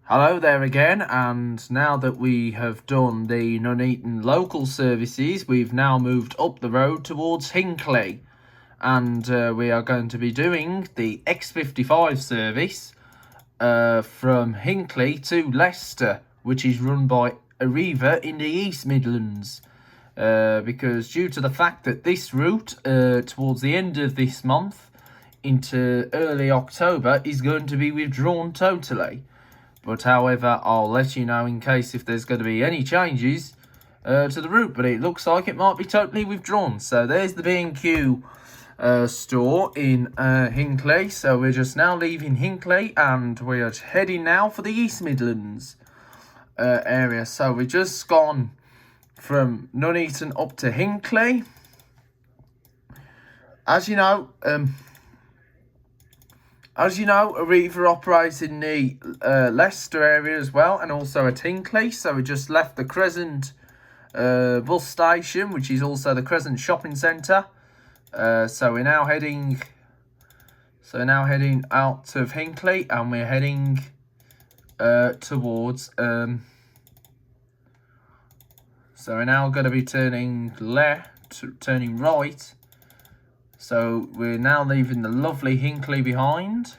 Hello there again, and now that we have done the Nuneaton local services, we've now moved up the road towards Hinckley, and we are going to be doing the X55 service from Hinckley to Leicester, which is run by Arriva in the East Midlands. Because due to the fact that this route towards the end of this month into early October is going to be withdrawn totally. But however, I'll let you know in case if there's going to be any changes to the route. But it looks like it might be totally withdrawn. So there's the B&Q store in Hinckley. So we're just now leaving Hinckley and we are heading now for the East Midlands area. So we've just gone from Nuneaton up to Hinckley. As you know, Arriva operates in the Leicester area as well, and also at Hinckley. So we just left the Crescent bus station, which is also the Crescent shopping centre. So we're now heading out of Hinckley, and we're heading towards. So we're now going to be turning right. So we're now leaving the lovely Hinckley behind.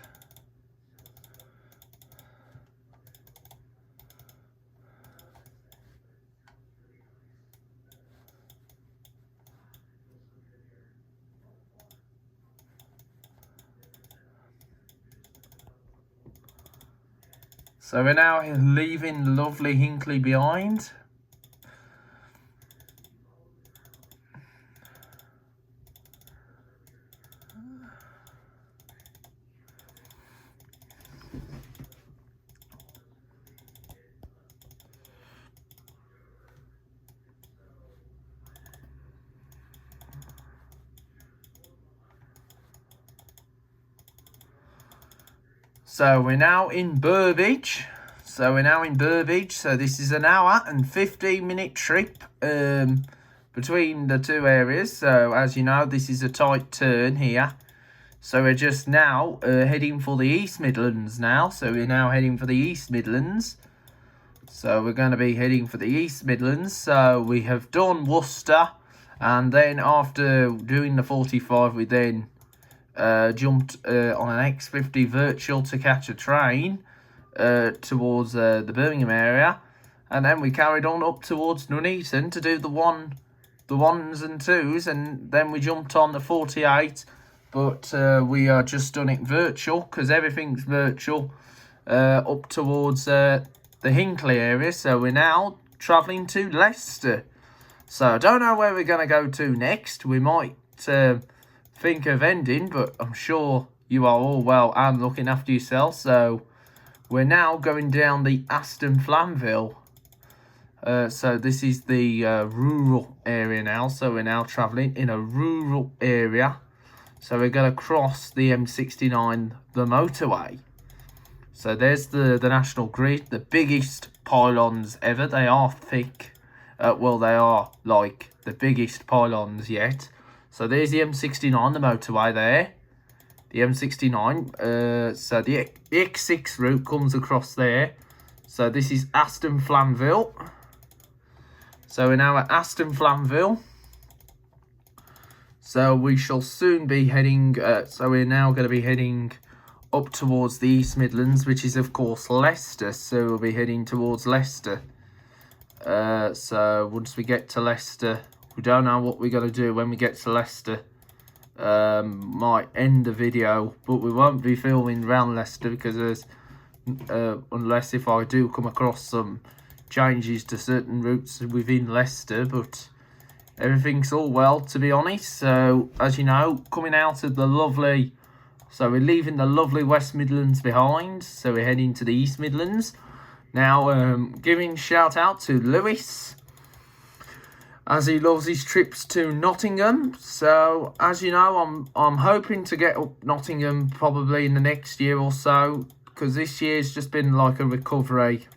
So we're now leaving the lovely Hinckley behind. So we're now in Burbage. So this is an hour and 15-minute trip between the two areas. So as you know, this is a tight turn here. So we're just now heading for the East Midlands now. So we're now heading for the East Midlands. So we're going to be heading for the East Midlands. So we have done Worcester. And then after doing the 45, we then jumped on an X50 virtual to catch a train towards the Birmingham area, and then we carried on up towards Nuneaton to do the ones and twos, and then we jumped on the 48. But we are just done it virtual because everything's virtual up towards the Hinckley area. So we're now travelling to Leicester. So I don't know where we're going to go to next. We might think of ending, but I'm sure you are all well and looking after yourself. So we're now going down the Aston Flamville. So this is the rural area now. So we're now travelling in a rural area. So we're going to cross the M69, the motorway. So there's the National Grid, the biggest pylons ever. They are thick. Well, they are like the biggest pylons yet. So there's the M69, the motorway there. The M69. So the X6 route comes across there. So this is Aston Flamville. So we're now at Aston Flamville. So we shall soon be heading. So we're now going to be heading up towards the East Midlands, which is of course Leicester. So we'll be heading towards Leicester. So once we get to Leicester, we don't know what we're going to do when we get to Leicester. Might end the video, but we won't be filming around Leicester because there's, unless if I do come across some changes to certain routes within Leicester, but everything's all well, to be honest. So as you know, coming out of the lovely, so we're leaving the lovely West Midlands behind, so we're heading to the East Midlands. Now, giving shout out to Lewis, as he loves his trips to Nottingham. So, as you know, I'm hoping to get up Nottingham probably in the next year or so, because this year's just been like a recovery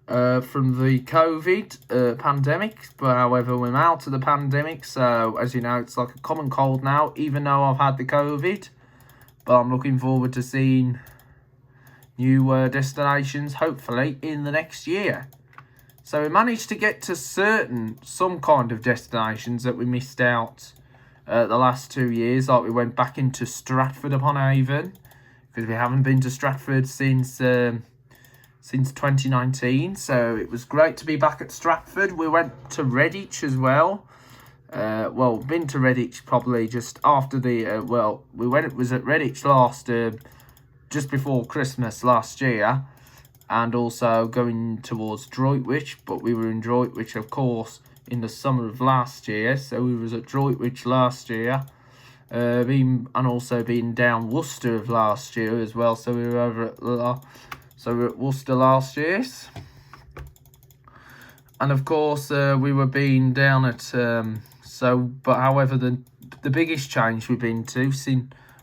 from the COVID pandemic. But however, we're out of the pandemic, so as you know, it's like a common cold now, even though I've had the COVID. But I'm looking forward to seeing new destinations, hopefully, in the next year. So we managed to get to some kind of destinations that we missed out the last 2 years. Like we went back into Stratford upon Avon, because we haven't been to Stratford since 2019. So it was great to be back at Stratford. We went to Redditch as well. Well, been to Redditch probably just after the it was at Redditch last just before Christmas last year, and also going towards Droitwich, but we were in Droitwich, of course, in the summer of last year. So we was at Droitwich last year, and also been down Worcester of last year as well. So we were over at Worcester last year, and of course we were being down at however the biggest change we've been to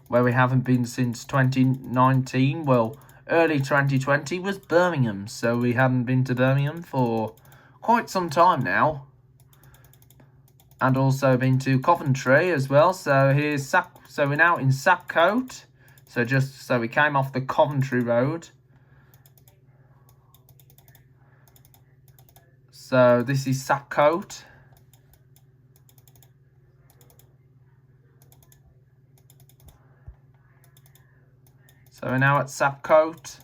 where we haven't been since 2019, well, early 2020, was Birmingham. So we haven't been to Birmingham for quite some time now. And also been to Coventry as well. So so we're now in Sapcote. So we came off the Coventry Road. So this is Sapcote. So we're now at Sapcote.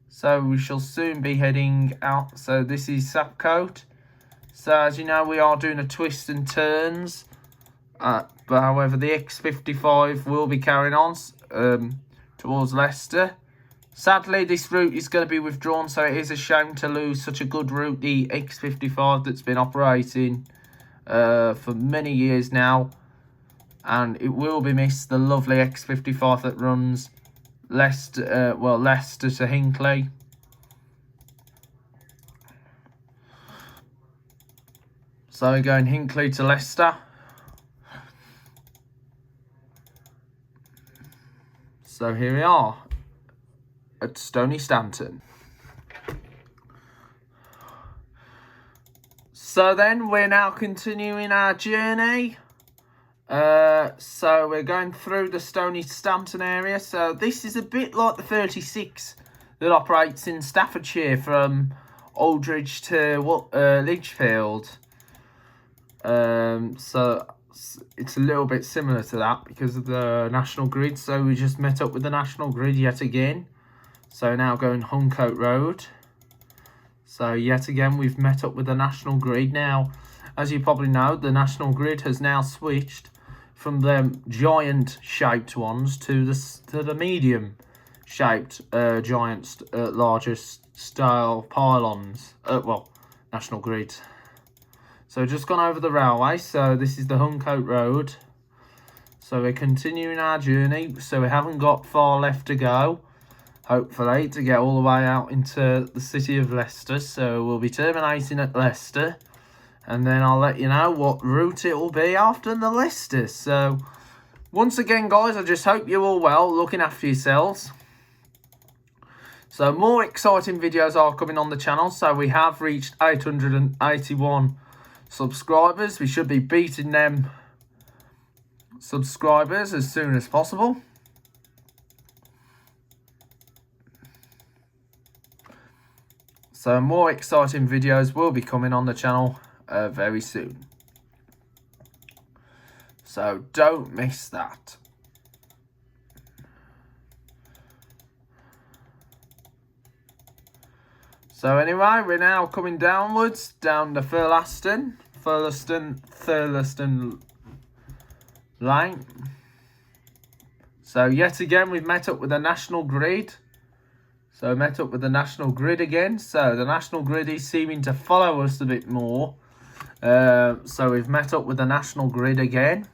So we shall soon be heading out. So this is Sapcote. So as you know, we are doing a twist and turns. But however, the X55 will be carrying on towards Leicester. Sadly, this route is going to be withdrawn, so it is a shame to lose such a good route, the X55, that's been operating for many years now. And it will be missed, the lovely X55 that runs Leicester to Hinckley. So we're going Hinckley to Leicester. So here we are at Stony Stanton. So then we're now continuing our journey. So we're going through the Stony Stanton area. So this is a bit like the 36 that operates in Staffordshire from Aldridge to Lichfield. So it's a little bit similar to that because of the National Grid. So we just met up with the National Grid yet again. So now going Huncote Road. So yet again we've met up with the National Grid. Now, as you probably know, the National Grid has now switched from the giant shaped ones to the medium shaped larger style pylons. National Grid. So just gone over the railway. So this is the Huncote Road. So we're continuing our journey. So we haven't got far left to go, hopefully, to get all the way out into the city of Leicester. So we'll be terminating at Leicester, and then I'll let you know what route it will be after the Leicester. So once again, guys, I just hope you're all well, looking after yourselves. So more exciting videos are coming on the channel. So we have reached 881 subscribers. We should be beating them subscribers as soon as possible. So more exciting videos will be coming on the channel very soon. So don't miss that. So anyway, we're now coming downwards, down the Thurlaston Lane. So yet again, we've met up with the National Grid. So met up with the National Grid again. So the National Grid is seeming to follow us a bit more. So we've met up with the National Grid again.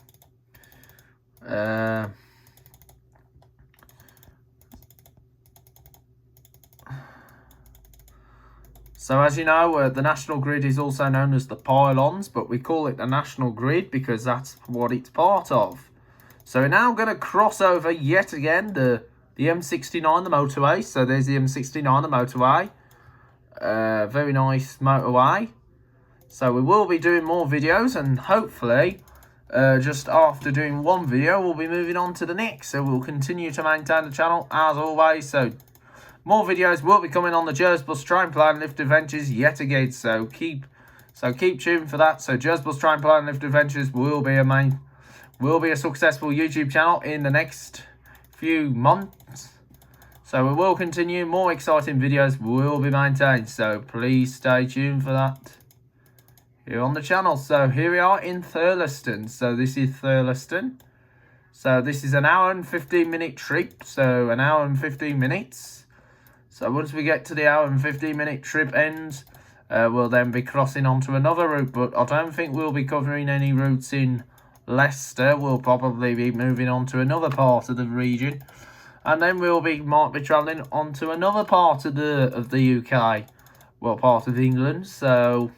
So as you know, the National Grid is also known as the pylons, but we call it the National Grid because that's what it's part of. So we're now going to cross over yet again the M69, the motorway. So there's the M69, the motorway. Very nice motorway. So we will be doing more videos, and hopefully just after doing one video we'll be moving on to the next. So we'll continue to maintain the channel as always. So more videos will be coming on the Jersbus Trampoline Lift Adventures yet again. So keep tuned for that. So Jersbus Trampoline Lift Adventures will be a successful YouTube channel in the next few months. So we will continue. More exciting videos will be maintained. So please stay tuned for that here on the channel. So here we are in Thurleston. So this is Thurleston. So this is an hour and 15-minute trip. So an hour and 15 minutes. So once we get to the hour and 15-minute trip ends, we'll then be crossing onto another route. But I don't think we'll be covering any routes in Leicester. We'll probably be moving on to another part of the region. And then might be travelling on to another part of the UK. Well, part of England. So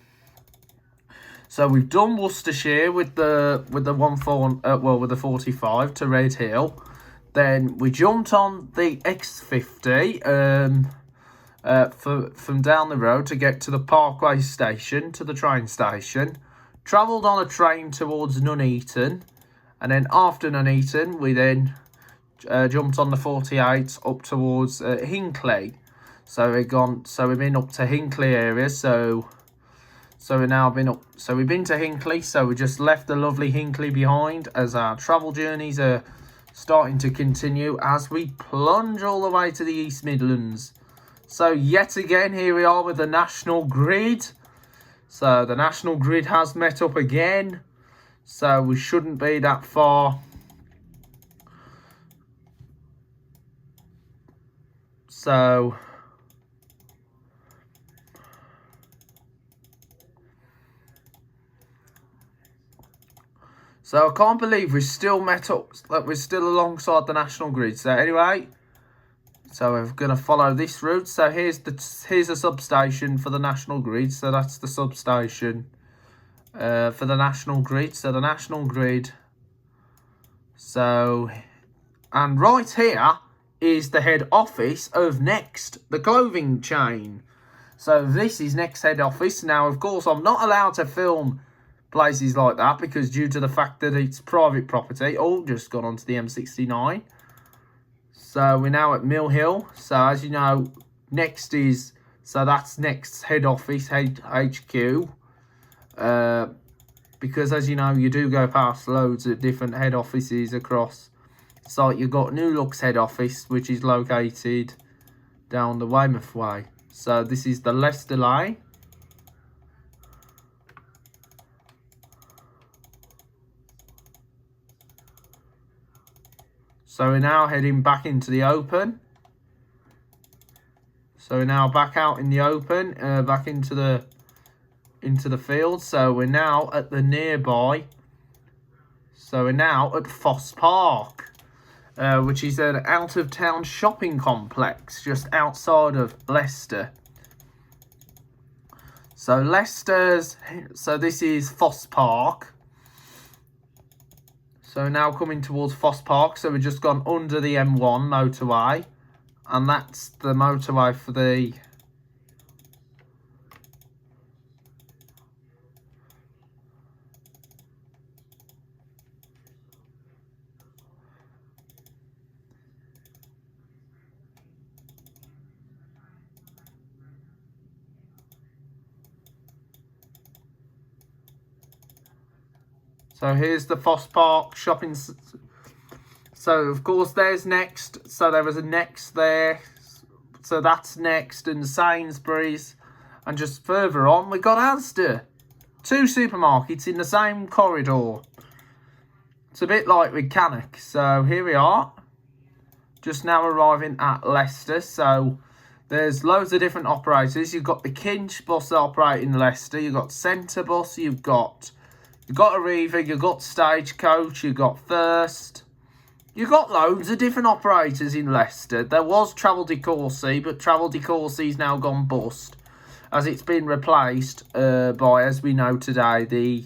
we've done Worcestershire with the 45 to Red Hill. Then we jumped on the X50 from down the road to get to the Parkway station, to the train station. Travelled on a train towards Nuneaton, and then after Nuneaton we then jumped on the 48 up towards Hinckley. So we've been up to Hinckley area. We've been to Hinckley. So we just left the lovely Hinckley behind as our travel journeys are starting to continue as we plunge all the way to the East Midlands. So yet again, here we are with the National Grid. So the National Grid has met up again. So we shouldn't be that far. So I can't believe we're still met up, that we're still alongside the National Grid. So anyway, so we're going to follow this route. So here's a substation for the National Grid. So that's the substation for the National Grid. So the National Grid. So, and right here is the head office of Next, the clothing chain. So this is Next head office. Now, of course, I'm not allowed to film places like that because due to the fact that it's private property. Oh, just gone onto the M69. So we're now at Mill Hill. So as you know, that's Next's head office, HQ. Because as you know, you do go past loads of different head offices across the site. You've got New Look's head office, which is located down the Weymouth way. So this is the Leicester line. So we're now heading back into the open. So we're now back out in the open, back into the field. So we're now at the nearby. So we're now at Foss Park, which is an out-of-town shopping complex just outside of Leicester. So this is Foss Park. So now coming towards Foss Park. So we've just gone under the M1 motorway. And that's the motorway for the... So here's the Foss Park shopping. So of course there's Next. So there was a Next there. So that's Next and Sainsbury's. And just further on we got Asda. Two supermarkets in the same corridor. It's a bit like with Cannock. So here we are. Just now arriving at Leicester. So there's loads of different operators. You've got the Kinch bus operating in Leicester. You've got Centre Bus. You've got Arriva, you've got Stagecoach, you've got First. You've got loads of different operators in Leicester. There was Travel de Courcy, but Travel de Courcy's now gone bust, as it's been replaced by, as we know today, the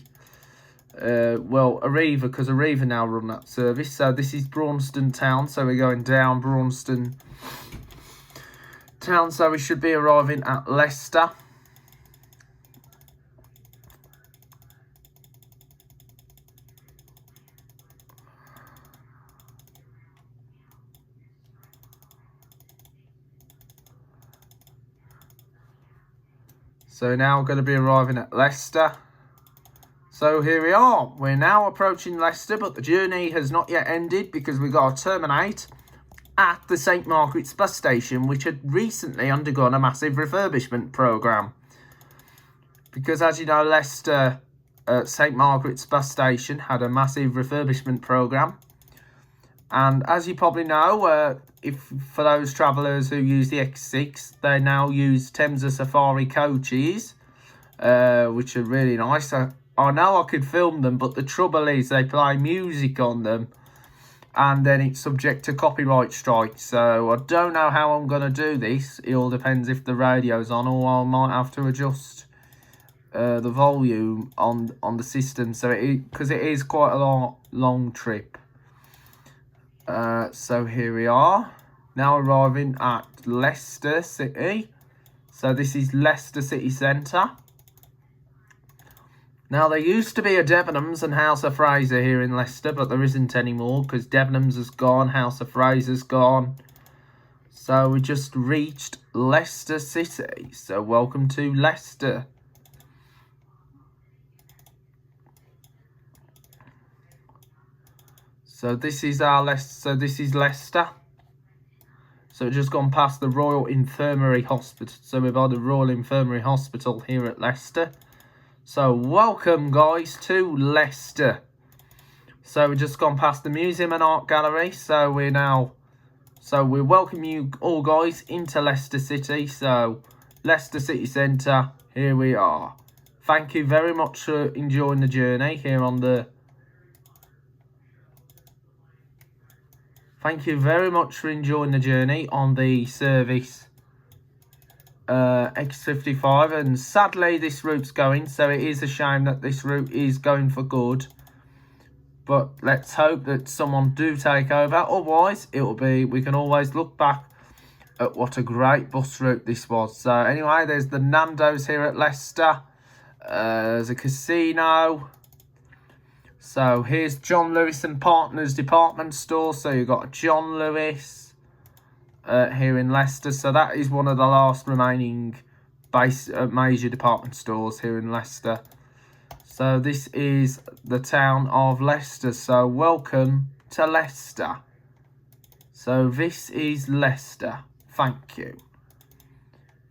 Arriva, because Arriva now run that service. So this is Braunston Town, so we're going down Braunston Town, so we should be arriving at Leicester. So now we're going to be arriving at Leicester. So here we are. We're now approaching Leicester, but the journey has not yet ended because we've got to terminate at the St Margaret's bus station, which had recently undergone a massive refurbishment programme. Because as you know, Leicester St Margaret's bus station had a massive refurbishment programme. And as you probably know, for those travellers who use the X6, they now use Thames Safari coaches, which are really nice. I know I could film them, but the trouble is they play music on them, and then it's subject to copyright strikes. So I don't know how I'm going to do this. It all depends if the radio's on, or I might have to adjust the volume on the system. So because it is quite a long trip. So here we are, now arriving at Leicester City. So this is Leicester City Centre. Now there used to be a Debenhams and House of Fraser here in Leicester, but there isn't anymore because Debenhams has gone, House of Fraser's gone. So we just reached Leicester City. So welcome to Leicester. So this is Leicester. So we've just gone past the Royal Infirmary Hospital. So we're by the Royal Infirmary Hospital here at Leicester. So welcome guys to Leicester. So we've just gone past the Museum and Art Gallery. So we welcome you all guys into Leicester City. So Leicester City Centre, here we are. Thank you very much for enjoying the journey here on the Thank you very much for enjoying the journey on the service X55. And sadly, this route's going, so it is a shame that this route is going for good. But let's hope that someone do take over. Otherwise, we can always look back at what a great bus route this was. So anyway, there's the Nando's here at Leicester. There's a casino. So here's John Lewis and Partners department store. So you've got John Lewis here in Leicester. So that is one of the last remaining major department stores here in Leicester. So this is the town of Leicester. So welcome to Leicester. So this is Leicester. Thank you.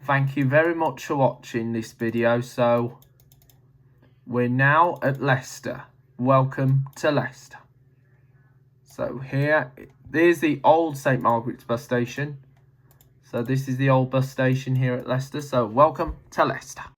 Thank you very much for watching this video. So we're now at Leicester. Welcome to Leicester. So there's the old St Margaret's bus station. So this is the old bus station here at Leicester. So welcome to Leicester.